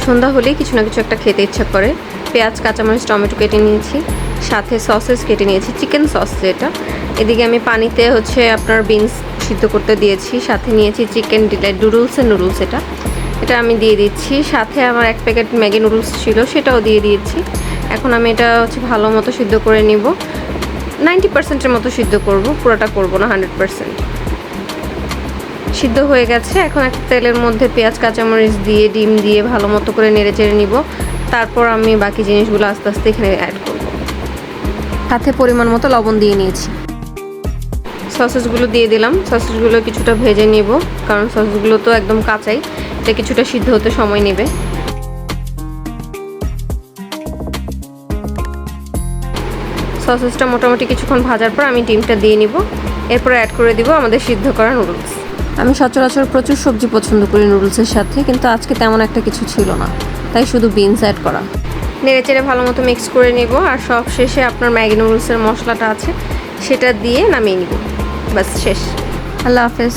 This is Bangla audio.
সন্ধ্যা হলেই কিছু না কিছু একটা খেতে ইচ্ছা করে। পেঁয়াজ, কাঁচামরিচ, টমেটো কেটে নিয়েছি, সাথে সসেস কেটে নিয়েছি, চিকেন সস যেটা। এদিকে আমি পানিতে আপনার বিনস সিদ্ধ করতে দিয়েছি, সাথে নিয়েছি চিকেন ডিলাইট নুডলস এটা আমি দিয়ে দিচ্ছি। সাথে আমার 1 প্যাকেট ম্যাগি নুডলস ছিল, সেটাও দিয়ে দিয়েছি। এখন আমি এটা ভালো মতো সিদ্ধ করে নিব। 90%-এর মতো সিদ্ধ করব, পুরোটা করব না, 100%। সিদ্ধ হয়ে গেছে। এখন একটা তেলের মধ্যে পেঁয়াজ, কাঁচামরিচ দিয়ে ডিম দিয়ে ভালো মতো করে নেড়ে চেড়ে নিব। তারপর আমি বাকি জিনিসগুলো আস্তে আস্তে এখানে অ্যাড করব। সাথে পরিমাণ মতো লবণ দিয়ে নিয়েছি। সসেসগুলো দিয়ে দিলাম। সসেসগুলো কিছুটা ভেজে নিব, কারণ সসেসগুলো তো একদম কাঁচাই, এটা কিছুটা সিদ্ধ হতে সময় নেবে। সসেসটা মোটামুটি কিছুক্ষণ ভাজার পর আমি ডিমটা দিয়ে নিব। এরপর অ্যাড করে দিব আমাদের সিদ্ধ করা নুডলস। আমি সচরাচর প্রচুর সবজি পছন্দ করি নুডলসের সাথে, কিন্তু আজকে তেমন একটা কিছু ছিল না, তাই শুধু বিনস অ্যাড করা। নেড়ে চেড়ে ভালো মতো মিক্স করে নিব। আর সব শেষে আপনার ম্যাগি নুডলসের মশলাটা আছে, সেটা দিয়ে নামিয়ে নিব। বাস শেষ। আল্লাহ হাফেজ।